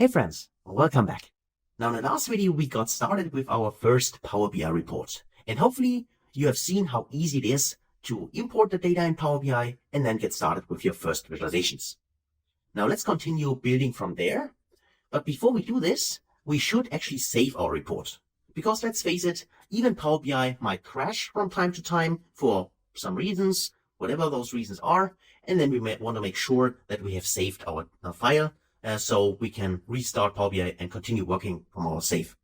Hey friends, welcome back. Now in the last video we got started with our first Power BI report, and hopefully you have seen how easy it is to import the data in Power BI and then get started with your first visualizations. Now let's continue building from there, but before we do this we should actually save our report, because let's face it, even Power BI might crash from time to time for some reasons, whatever those reasons are, and then we might want to make sure that we have saved our file so we can restart Power BI and continue working from our save.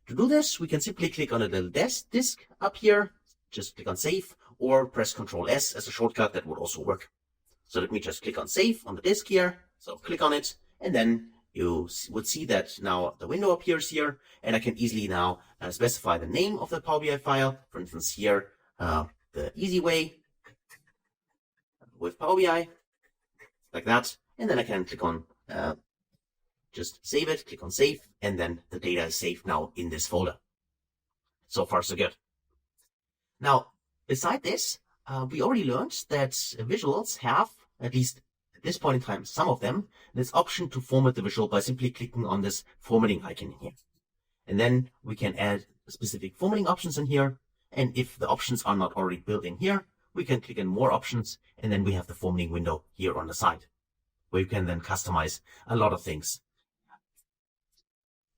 To do this, we can simply click on a little disk up here, just click on save, or press Ctrl S as a shortcut. That would also work. So let me just click on save on the disk here. So click on it, and then you would see that now the window appears here, and I can easily now specify the name of the Power BI file. For instance, here, the easy way with Power BI, like that. And then I can click on just save it, click on save, and then the data is saved now in this folder. So far, so good. Now, beside this, we already learned that visuals have, at least at this point in time, some of them, this option to format the visual by simply clicking on this formatting icon in here. And then we can add specific formatting options in here. And if the options are not already built in here, we can click on more options, and then we have the formatting window here on the side, where you can then customize a lot of things.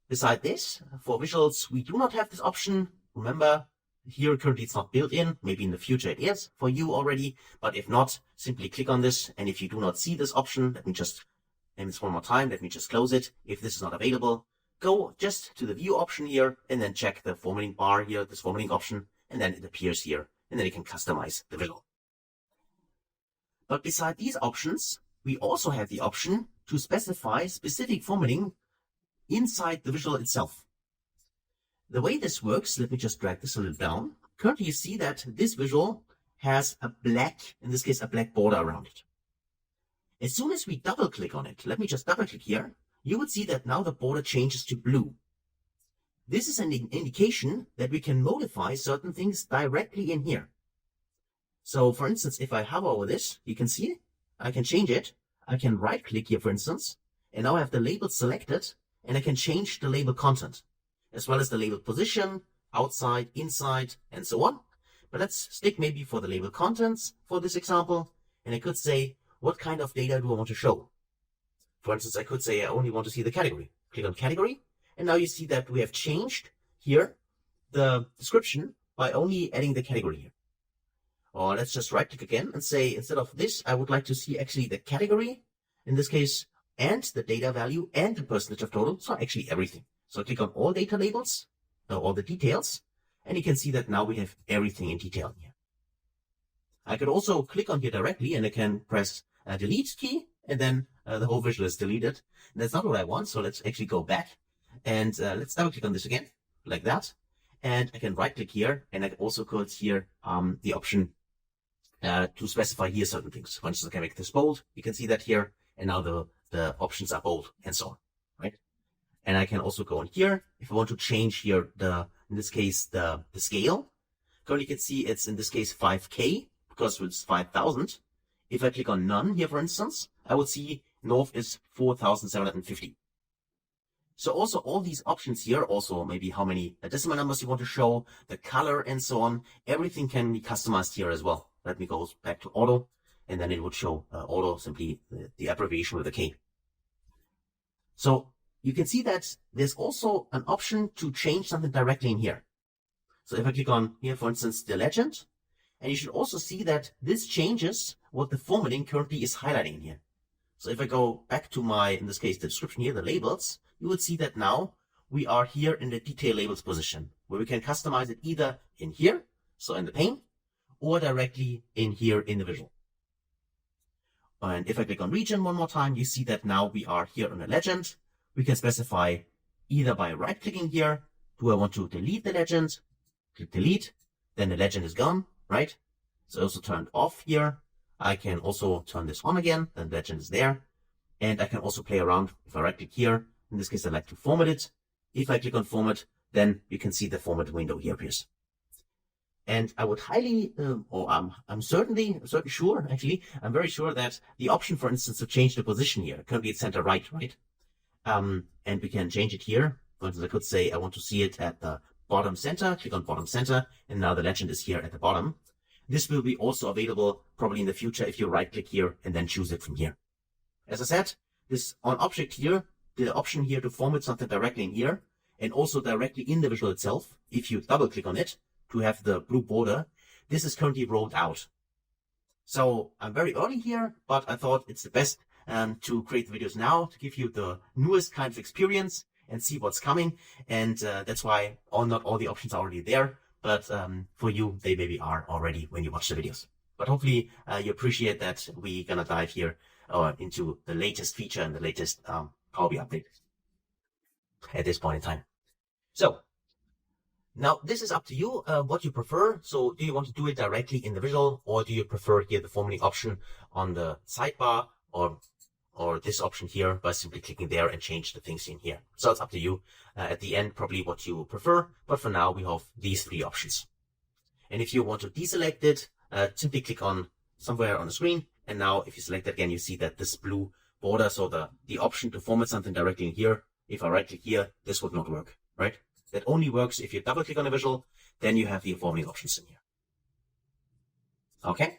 Beside this, for visuals, we do not have this option. Remember, here currently it's not built in. Maybe in the future it is for you already, but if not, simply click on this. And if you do not see this option, let me just name this one more time. Let me just close it. If this is not available, go just to the view option here and then check the formatting bar here, this formatting option, and then it appears here. And then you can customize the visual. But beside these options, we also have the option to specify specific formatting inside the visual itself. The way this works, let me just drag this a little down. Currently you see that this visual has a black, in this case, a black border around it. As soon as we double click on it, let me just double click here, you would see that now the border changes to blue. This is an indication that we can modify certain things directly in here. So for instance, if I hover over this, you can see I can change it. I can right click here, for instance, and now I have the label selected, and I can change the label content, as well as the label position, outside, inside, and so on. But let's stick maybe for the label contents for this example, and I could say, what kind of data do I want to show? For instance, I could say I only want to see the category. Click on category, and now you see that we have changed here the description by only adding the category here. Or let's just right click again and say, instead of this, I would like to see actually the category, in this case, and the data value and the percentage of total. So actually everything. So click on all data labels, all the details, and you can see that now we have everything in detail here. I could also click on here directly, and I can press delete key, and then the whole visual is deleted. And that's not what I want. So let's actually go back, and let's double click on this again, like that. And I can right click here, and I also could here the option to specify here certain things. For instance, I can make this bold. You can see that here, and now the options are bold, and so on, right? And I can also go in here if I want to change here in this case the scale. Currently you can see it's in this case 5K because it's 5,000. If I click on none here, for instance, I would see north is 4,750. So also all these options here, also maybe how many decimal numbers you want to show, the color, and so on, everything can be customized here as well. Let me go back to auto, and then it would show auto, simply the abbreviation with a K. So you can see that there's also an option to change something directly in here. So if I click on here, for instance, the legend, and you should also see that this changes what the formatting currently is highlighting here. So if I go back to my, in this case, the description here, the labels, you would see that now we are here in the detail labels position, where we can customize it either in here, so in the pane, or directly in here in the visual. And if I click on region one more time, you see that now we are here on a legend. We can specify either by right clicking here, do I want to delete the legend? Click delete, then the legend is gone, right? So also turned off here. I can also turn this on again, then the legend is there. And I can also play around. If I right click here, in this case, I like to format it. If I click on format, then you can see the format window here appears. And I would highly, I'm certainly sure, actually, I'm very sure that the option, for instance, to change the position here, currently it's center right, right? And we can change it here. For instance, I could say I want to see it at the bottom center, click on bottom center, and now the legend is here at the bottom. This will be also available probably in the future if you right click here and then choose it from here. As I said, this on object here, the option here to format something directly in here and also directly in the visual itself, if you double click on it to have the blue border, this is currently rolled out. So I'm very early here, but I thought it's the best to create the videos now to give you the newest kind of experience and see what's coming. And that's why not all the options are already there, but for you, they maybe are already when you watch the videos. But hopefully you appreciate that we're gonna dive here into the latest feature and the latest Power BI update at this point in time. So now this is up to you what you prefer. So do you want to do it directly in the visual, or do you prefer here the formatting option on the sidebar, or this option here by simply clicking there and change the things in here? So it's up to you at the end, probably what you prefer. But for now, we have these three options. And if you want to deselect it, simply click on somewhere on the screen. And now if you select it again, you see that this blue border, so the option to format something directly in here, if I right click here, this would not work, right? That only works if you double click on a visual, then you have the formatting options in here. Okay.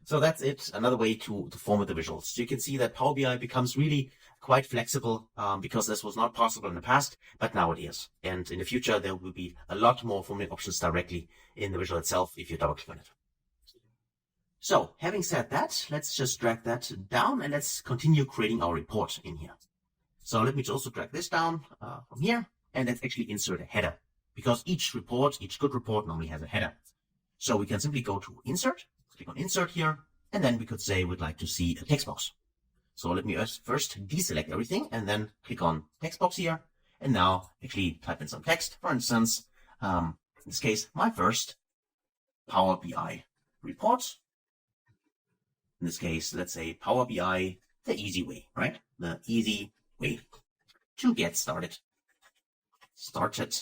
So that's it, another way to format the visuals. So you can see that Power BI becomes really quite flexible because this was not possible in the past, but now it is. And in the future, there will be a lot more formatting options directly in the visual itself if you double click on it. So having said that, let's just drag that down and let's continue creating our report in here. So let me also drag this down from here and let's actually insert a header, because each report, each good report normally has a header. So we can simply go to insert, click on insert here, and then we could say we'd like to see a text box. So let me first deselect everything and then click on text box here. And now actually type in some text. For instance, in this case, my first Power BI report. In this case, let's say Power BI, the easy way, right? The easy way to get started. Started,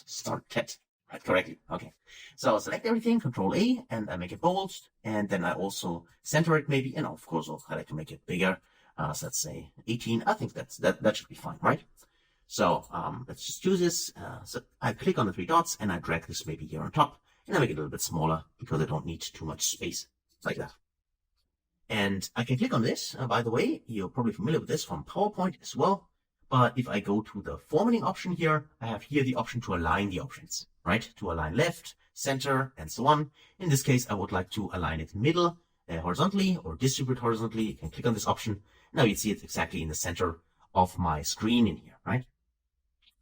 right, correctly. Okay. So I'll select everything, Control A, and I make it bold. And then I also center it maybe. And of course, I like to make it bigger. So let's say 18. I think that should be fine, right? So let's just choose this. So I click on the three dots and I drag this maybe here on top. And I make it a little bit smaller because I don't need too much space, like that. And I can click on this. By the way, you're probably familiar with this from PowerPoint as well. But if I go to the formatting option here, I have here the option to align the options, right? To align left, center, and so on. In this case, I would like to align it middle, horizontally, or distribute horizontally. You can click on this option. Now you see it exactly in the center of my screen in here, right?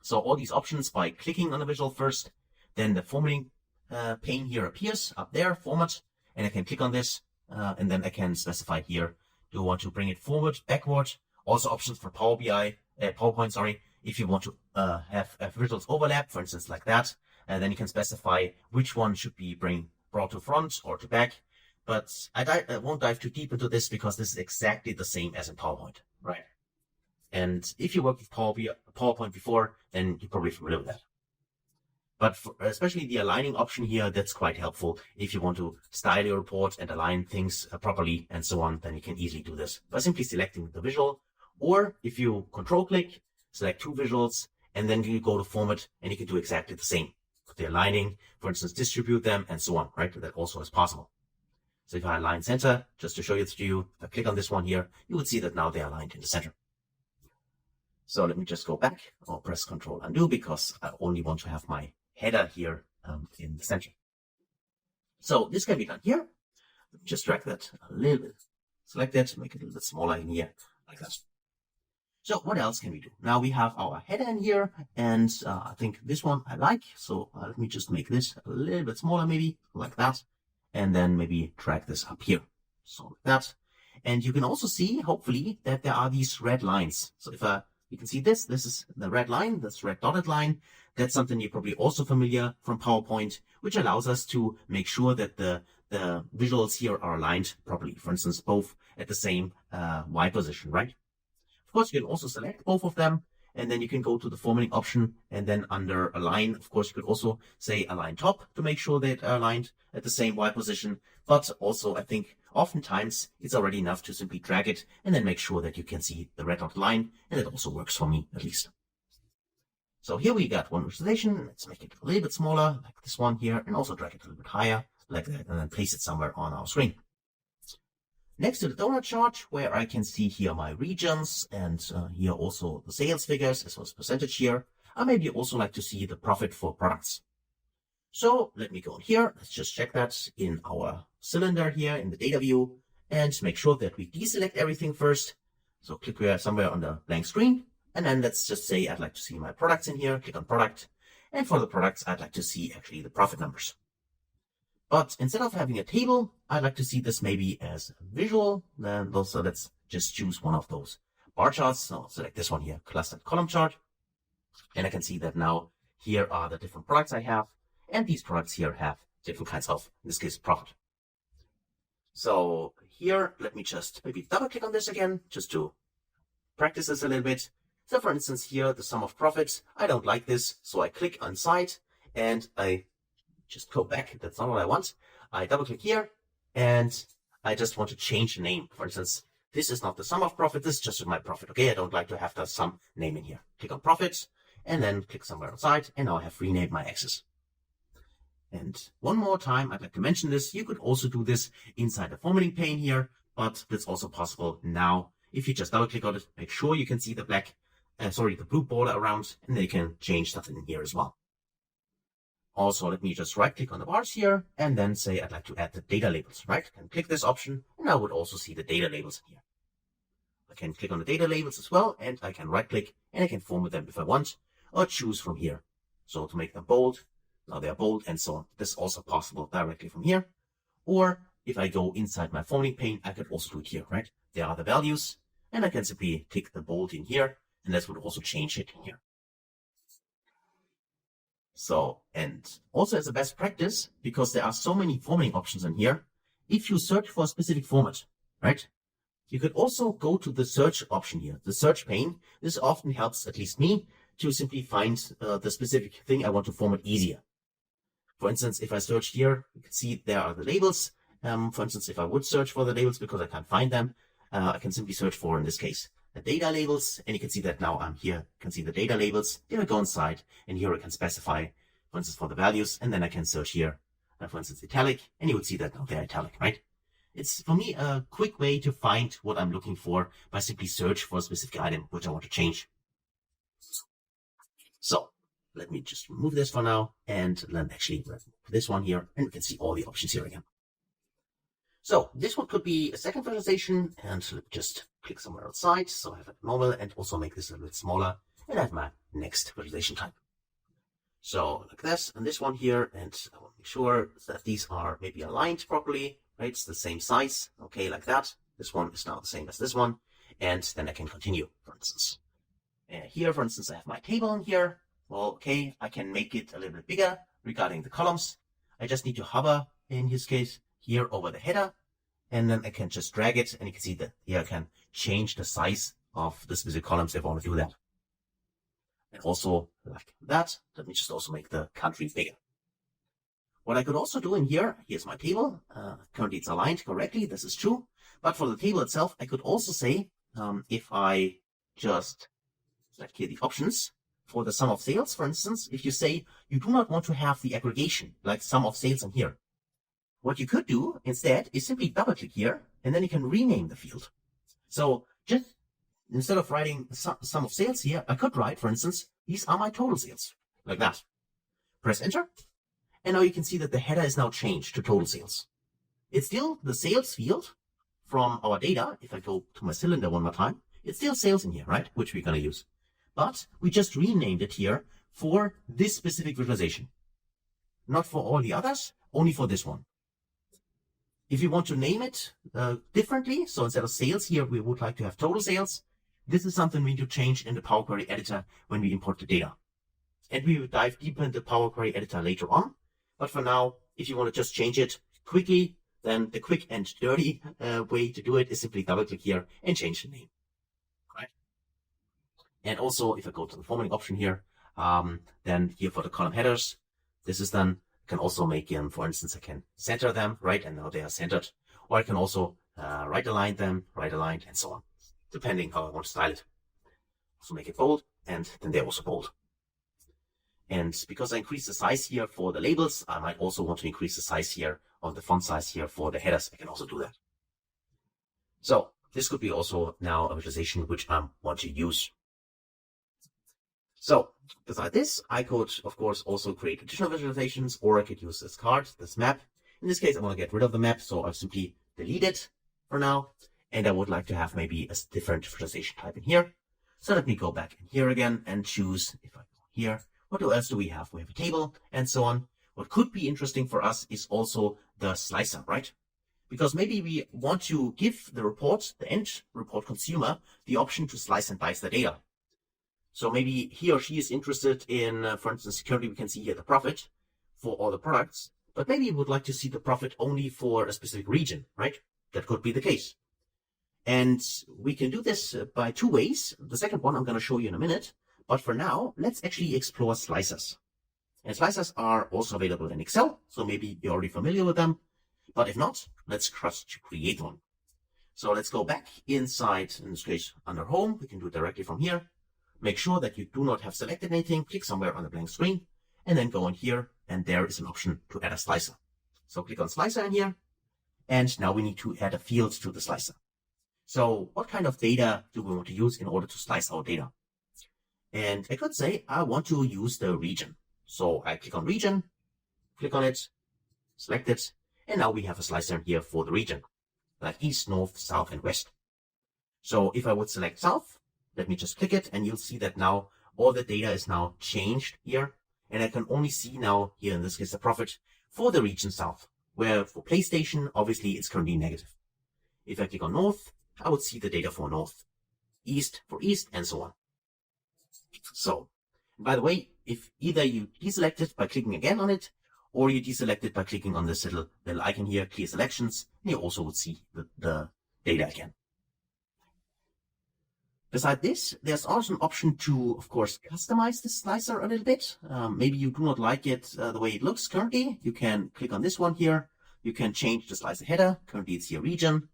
So all these options by clicking on the visual first, then the formatting pane here appears up there, format, and I can click on this. And then I can specify here, do I want to bring it forward, backward? Also options for PowerPoint, sorry. If you want to have visuals overlap, for instance, like that, then you can specify which one should be brought to front or to back. But I won't dive too deep into this because this is exactly the same as in PowerPoint, right? And if you worked with PowerPoint before, then you're probably familiar with that. But especially the aligning option here, that's quite helpful. If you want to style your report and align things properly and so on, then you can easily do this by simply selecting the visual. Or if you control click, select two visuals, and then you go to format and you can do exactly the same. With the aligning, for instance, distribute them and so on, right? That also is possible. So if I align center, just to show it to you, if I click on this one here, you would see that now they're aligned in the center. So let me just go back or press Control Undo because I only want to have my header here in the center. So this can be done here. Just drag that a little bit, select it, make it a little bit smaller in here, like that. So what else can we do? Now we have our header in here, and I think this one I like. So let me just make this a little bit smaller, maybe like that, and then maybe drag this up here, so like that. And you can also see, hopefully, that there are these red lines. So if you can see this is the red line, this red dotted line. That's something you're probably also familiar from PowerPoint, which allows us to make sure that the visuals here are aligned properly. For instance, both at the same Y position, right? Of course, you can also select both of them, and then you can go to the formatting option, and then under align, of course, you could also say align top to make sure that are aligned at the same Y position. But also, I think oftentimes it's already enough to simply drag it and then make sure that you can see the red dotted line, and it also works for me at least. So here we got one visualization. Let's make it a little bit smaller, like this one here, and also drag it a little bit higher, like that, and then place it somewhere on our screen. Next to the donut chart, where I can see here my regions and here also the sales figures as well as percentage here, I maybe also like to see the profit for products. So let me go in here. Let's just check that in our cylinder here in the data view and make sure that we deselect everything first. So click here somewhere on the blank screen. And then let's just say I'd like to see my products in here. Click on product. And for the products, I'd like to see actually the profit numbers. But instead of having a table, I'd like to see this maybe as a visual. Then also let's just choose one of those bar charts. So I'll select this one here, clustered column chart. And I can see that now here are the different products I have. And these products here have different kinds of, in this case, profit. So here, let me just maybe double click on this again, just to practice this a little bit. So for instance, here, the sum of profits, I don't like this. So I click on side and I just go back. That's not what I want. I double click here and I just want to change the name. For instance, this is not the sum of profit. This is just my profit. Okay. I don't like to have the sum name in here. Click on profit and then click somewhere on side. And now I have renamed my axis. And one more time, I'd like to mention this. You could also do this inside the formatting pane here, but that's also possible now. If you just double click on it, make sure you can see the the blue border around, and then you can change something in here as well. Also, let me just right click on the bars here and then say I'd like to add the data labels, right? I can click this option and I would also see the data labels here. I can click on the data labels as well, and I can right click and I can format them if I want, or choose from here. So to make them bold, now they are bold and so on. This is also possible directly from here. Or if I go inside my formatting pane, I could also do it here, right? There are the values and I can simply click the bold in here and this would also change it in here. So, and also as a best practice, because there are so many formatting options in here, if you search for a specific format, right? You could also go to the search option here, the search pane. This often helps, at least me, to simply find the specific thing I want to format easier. For instance, if I search here, you can see there are the labels. For instance, if I would search for the labels because I can't find them, I can simply search for, in this case, the data labels. And you can see that now I'm here. You can see the data labels. Here I go inside, and here I can specify, for instance, for the values. And then I can search here, for instance, italic, and you would see that now they're italic, right? It's, for me, a quick way to find what I'm looking for by simply search for a specific item which I want to change. So let me just remove this for now, and then actually remove this one here, and we can see all the options here again. So this one could be a second visualization, and let me just click somewhere outside, so I have it normal, and also make this a little bit smaller, and I have my next visualization type. So like this, and this one here, and I want to make sure that these are maybe aligned properly, right? It's the same size, okay, like that. This one is now the same as this one, and then I can continue, for instance. Here, for instance, I have my table in here. Well, okay, I can make it a little bit bigger regarding the columns. I just need to hover, in this case, here over the header, and then I can just drag it, and you can see that here I can change the size of the specific columns if I want to do that. And also, like that, let me just also make the country bigger. What I could also do in here, here's my table. Currently it's aligned correctly, this is true. But for the table itself, I could also say, if I just select here the options, for the sum of sales, for instance, if you say you do not want to have the aggregation, like sum of sales in here, what you could do instead is simply double click here, and then you can rename the field. So just instead of writing sum of sales here, I could write, for instance, these are my total sales, like that. Press enter, and now you can see that the header is now changed to total sales. It's still the sales field from our data. If I go to my cylinder one more time, it's still sales in here, right? Which we're going to use. But we just renamed it here for this specific visualization. Not for all the others, only for this one. If you want to name it differently, so instead of sales here, we would like to have total sales. This is something we need to change in the Power Query editor when we import the data. And we will dive deeper into the Power Query editor later on. But for now, if you want to just change it quickly, then the quick and dirty way to do it is simply double click here and change the name. And also, if I go to the formatting option here, then here for the column headers, this is done. I can also make them, for instance, I can center them, right? And now they are centered. or I can also right align them, right aligned, and so on, depending how I want to style it. So make it bold, and then they're also bold. And because I increase the size here for the labels, I might also want to increase the size here of the font size here for the headers. I can also do that. So this could be also now a visualization which I want to use. So beside this, I could, of course, also create additional visualizations, or I could use this card, this map. In this case, I want to get rid of the map, so I'll simply delete it for now. And I would like to have maybe a different visualization type in here. So let me go back in here again and choose, if I go here, what else do we have? We have a table and so on. What could be interesting for us is also the slicer, right? Because maybe we want to give the report, the end report consumer, the option to slice and dice the data. So maybe he or she is interested in, for instance, currently we can see here the profit for all the products, but maybe you would like to see the profit only for a specific region, right? That could be the case. And we can do this by two ways. The second one I'm going to show you in a minute. But for now, let's actually explore slicers. And slicers are also available in Excel, so maybe you're already familiar with them. But if not, let's just create one. So let's go back inside, in this case, under Home. We can do it directly from here. Make sure that you do not have selected anything. Click somewhere on the blank screen, and then go in here, and there is an option to add a slicer. So click on Slicer in here, and now we need to add a field to the slicer. So what kind of data do we want to use in order to slice our data? And I could say I want to use the region. So I click on region, click on it, select it, and now we have a slicer here for the region, like east, north, south, and west. So if I would select south, let me just click it, and you'll see that now all the data is now changed here. And I can only see now here, in this case, the profit for the region south, where for PlayStation, obviously it's currently negative. If I click on north, I would see the data for north, east for east, and so on. So, by the way, if either you deselect it by clicking again on it, or you deselect it by clicking on this little icon here, clear selections, you also would see the data again. Beside this, there's also an option to, of course, customize the slicer a little bit. Maybe you do not like it the way it looks currently. You can click on this one here. You can change the slicer header. Currently it's here region.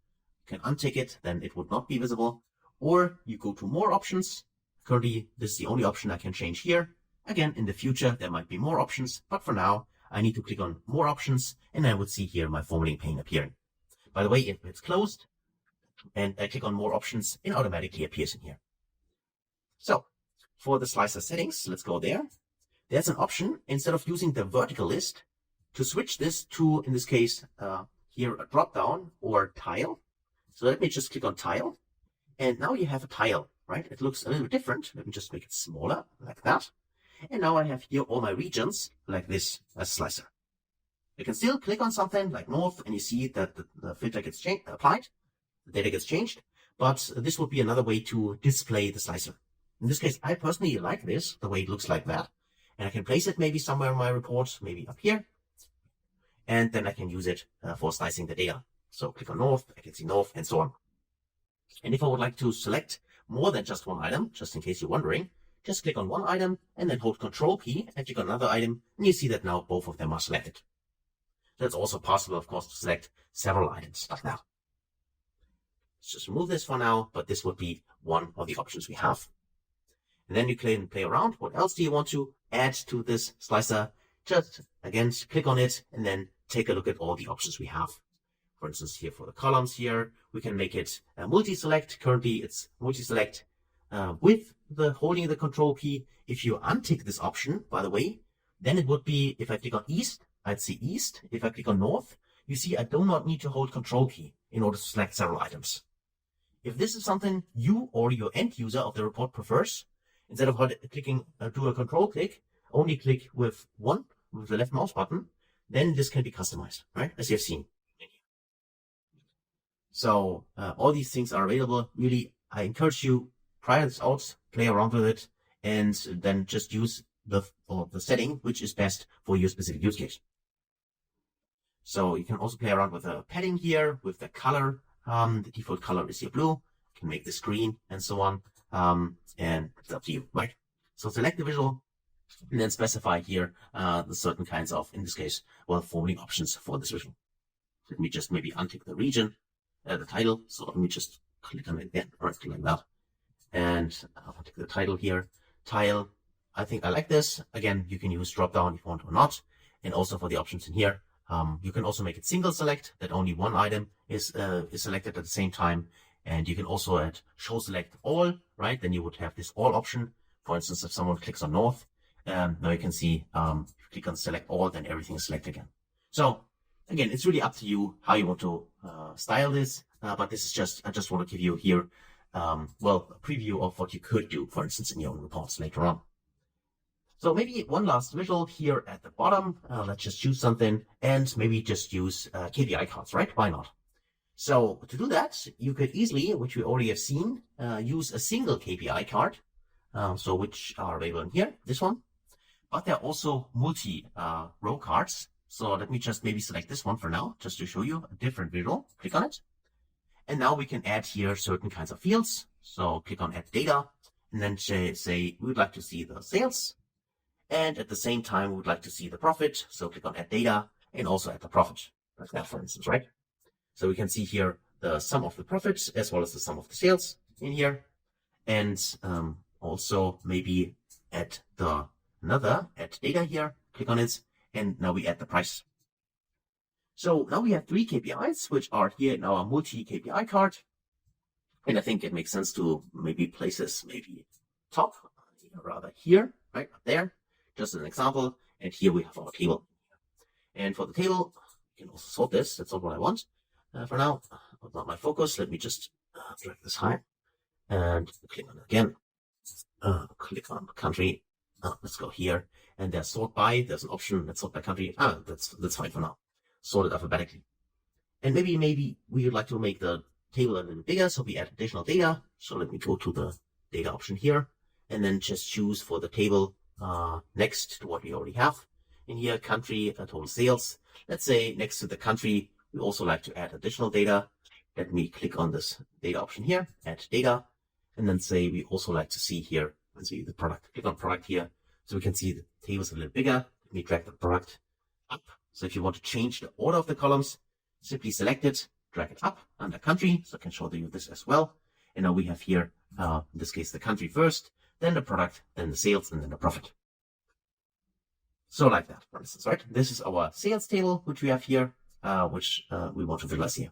You can untick it, then it would not be visible. Or you go to more options. Currently, this is the only option I can change here. Again, in the future, there might be more options, but for now, I need to click on more options, and I would see here my formatting pane appearing. By the way, if it's closed, and I click on more options, it automatically appears in here. So, for the slicer settings, let's go there. There's an option, instead of using the vertical list, to switch this to, in this case, here a drop-down or tile. So let me just click on tile, and now you have a tile. Right? It looks a little different. Let me just make it smaller, like that. And now I have here all my regions, like this, as slicer. You can still click on something like north, and you see that the filter gets applied, the data gets changed, but this would be another way to display the slicer. In this case, I personally like this, the way it looks like that. And I can place it maybe somewhere in my report, maybe up here. And then I can use it for slicing the data. So click on north, I can see north, and so on. And if I would like to select more than just one item, just in case you're wondering, just click on one item and then hold Control key and click on another item, and you see that now both of them are selected. So it's also possible, of course, to select several items like that. Let's just remove this for now, but this would be one of the options we have. And then you can play around. What else do you want to add to this slicer? Just, again, click on it and then take a look at all the options we have. For instance, here for the columns here, we can make it multi-select. Currently, it's multi-select with the holding the Control key. If you untick this option, by the way, then it would be, if I click on East, I'd see East. If I click on North, you see I do not need to hold Control key in order to select several items. If this is something you or your end user of the report prefers, instead of clicking do a Control click, only click with the left mouse button, then this can be customized, right? As you have seen. So all these things are available. Really, I encourage you, try this out, play around with it, and then just use the setting which is best for your specific use case. So you can also play around with the padding here, with the color. The default color is here blue. You can make this green and so on. And it's up to you, right? So select the visual and then specify here the certain kinds of, in this case, well, formatting options for this visual. Let me just maybe untick the region, the title. So let me just click on it again, right click like that. And I'll take the title here, tile. I think I like this. Again, you can use drop down if you want or not. And also for the options in here, you can also make it single select, that only one item is selected at the same time. And you can also add show select all, right? Then you would have this all option. For instance, if someone clicks on north, now you can see, if you click on select all, then everything is selected again. So again, it's really up to you how you want to style this. But this is just, I just want to give you here, well, a preview of what you could do, for instance, in your own reports later on. So maybe one last visual here at the bottom. Let's just choose something and maybe just use KPI cards, right? Why not? So to do that, you could easily, which we already have seen, use a single KPI card. So which are available in here, this one. But there are also multi-row cards. So let me just maybe select this one for now, just to show you a different visual. Click on it. And now we can add here certain kinds of fields. So click on add data and then say we would like to see the sales. And at the same time, we would like to see the profit. So click on add data and also add the profit, like that, for instance, right? So we can see here the sum of the profits as well as the sum of the sales in here. And also maybe add add data here, click on it. And now we add the price. So now we have 3 KPIs, which are here in our multi-KPI card. And I think it makes sense to maybe place this maybe top, rather here, right up there, just as an example. And here we have our table. And for the table, you can also sort this. That's not what I want. For now, that's not my focus. Let me just drag this high and click on it again. Click on country. Let's go here. And there's sort by. There's an option that's sort by country. That's fine for now. Sort it alphabetically. And maybe we would like to make the table a little bigger, so we add additional data. So let me go to the data option here, and then just choose for the table next to what we already have in here, country, total sales. Let's say next to the country, we also like to add additional data. Let me click on this data option here, add data, and then say we also like to see here, let's see the product. Click on product here, so we can see the table's a little bigger. Let me drag the product up. So if you want to change the order of the columns, simply select it, drag it up under country. So I can show you this as well. And now we have here, in this case, the country first, then the product, then the sales, and then the profit. So like that, for instance, right? This is our sales table, which we have here, which we want to visualize here.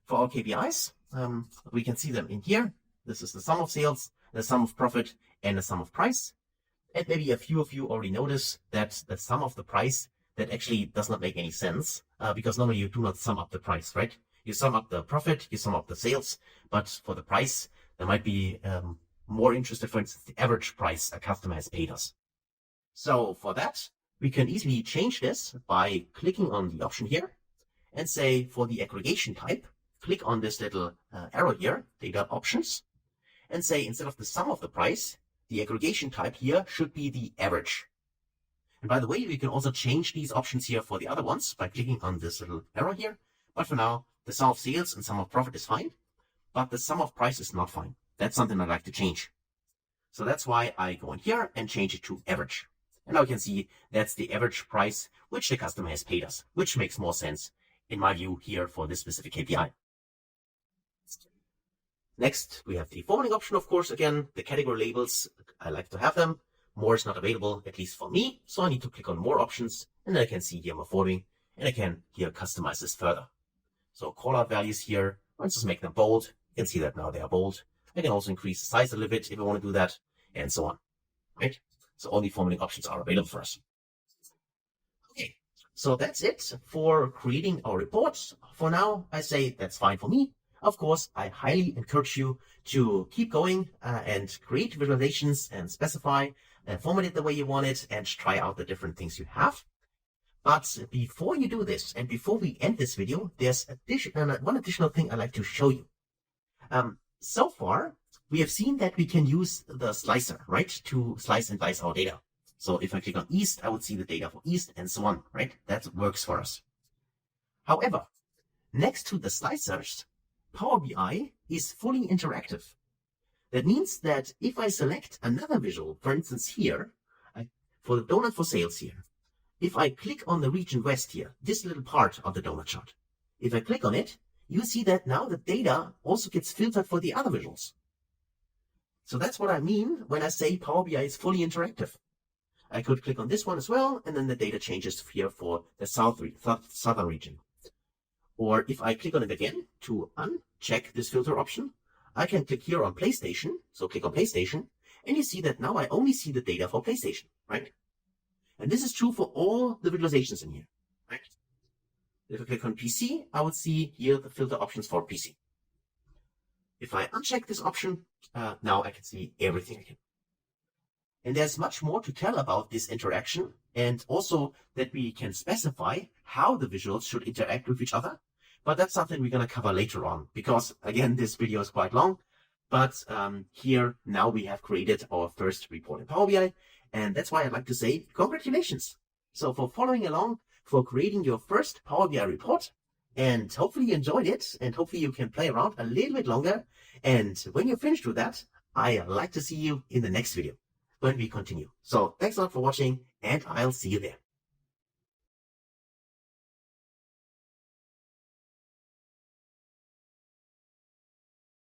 For our KPIs, we can see them in here. This is the sum of sales, the sum of profit, and the sum of price. And maybe a few of you already notice that the sum of the price, that actually does not make any sense, because normally you do not sum up the price, right? You sum up the profit, you sum up the sales, but for the price, there might be more interested, for instance, the average price a customer has paid us. So for that, we can easily change this by clicking on the option here and say for the aggregation type, click on this little arrow here, data options, and say instead of the sum of the price, the aggregation type here should be the average. And by the way, we can also change these options here for the other ones by clicking on this little arrow here. But for now, the sum of sales and sum of profit is fine, but the sum of price is not fine. That's something I'd like to change. So that's why I go in here and change it to average. And now you can see that's the average price which the customer has paid us, which makes more sense in my view here for this specific KPI. Next, we have the formatting option, of course. Again, the category labels, I like to have them. More is not available, at least for me. So I need to click on more options, and then I can see here more formatting, and I can here customize this further. So callout values here, let's just make them bold. You can see that now they are bold. I can also increase the size a little bit if I want to do that, and so on. Right? So all the formatting options are available for us. Okay, so that's it for creating our reports. For now, I say that's fine for me. Of course, I highly encourage you to keep going and create visualizations and specify and format it the way you want it and try out the different things you have. But before you do this and before we end this video, there's one additional thing I'd like to show you. So far, we have seen that we can use the slicer, right, to slice and dice our data. So if I click on East, I would see the data for East and so on, right? That works for us. However, next to the slicers, Power BI is fully interactive. That means that if I select another visual, for instance here, for the donut for sales here, if I click on the region West here, this little part of the donut chart, if I click on it, you see that now the data also gets filtered for the other visuals. So that's what I mean when I say Power BI is fully interactive. I could click on this one as well, and then the data changes here for the southern region. Or if I click on it again to uncheck this filter option, I can click here on PlayStation. So click on PlayStation, and you see that now I only see the data for PlayStation, right? And this is true for all the visualizations in here, right? If I click on PC, I would see here the filter options for PC. If I uncheck this option, now I can see everything again. And there's much more to tell about this interaction, and also that we can specify how the visuals should interact with each other. But that's something we're going to cover later on, because again, this video is quite long. But here now we have created our first report in Power BI, and that's why I'd like to say congratulations. So for following along, for creating your first Power BI report, and hopefully you enjoyed it, and hopefully you can play around a little bit longer. And when you're finished with that, I'd like to see you in the next video when we continue. So thanks a lot for watching, and I'll see you there.